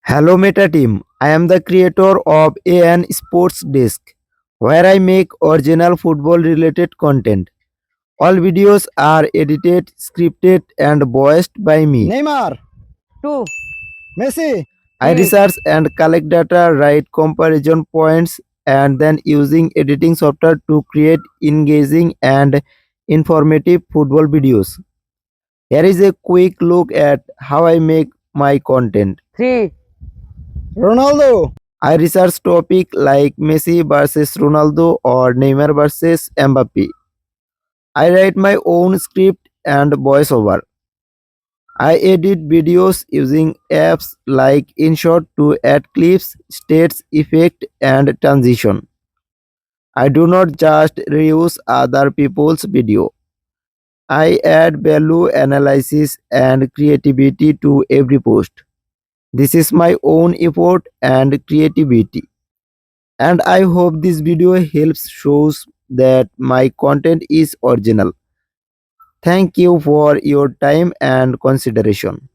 Hello Meta team, I am the creator of AN Sports Desk, where I make original football related content. All videos are edited, scripted, and voiced by me. Neymar, Two, Messi, I three, research and collect data, write comparison points, and then using editing software to create engaging and informative football videos. Here is a quick look at how I make my content. three, Ronaldo, I research topic like Messi versus Ronaldo or Neymar versus Mbappe. I write my own script and voiceover. I edit videos using apps like InShot to add clips, states, effect, and transition. I do not just reuse other people's video. I add value, analysis, and creativity to every post. This is my own effort and creativity. And I hope this video helps shows that my content is original. Thank you for your time and consideration.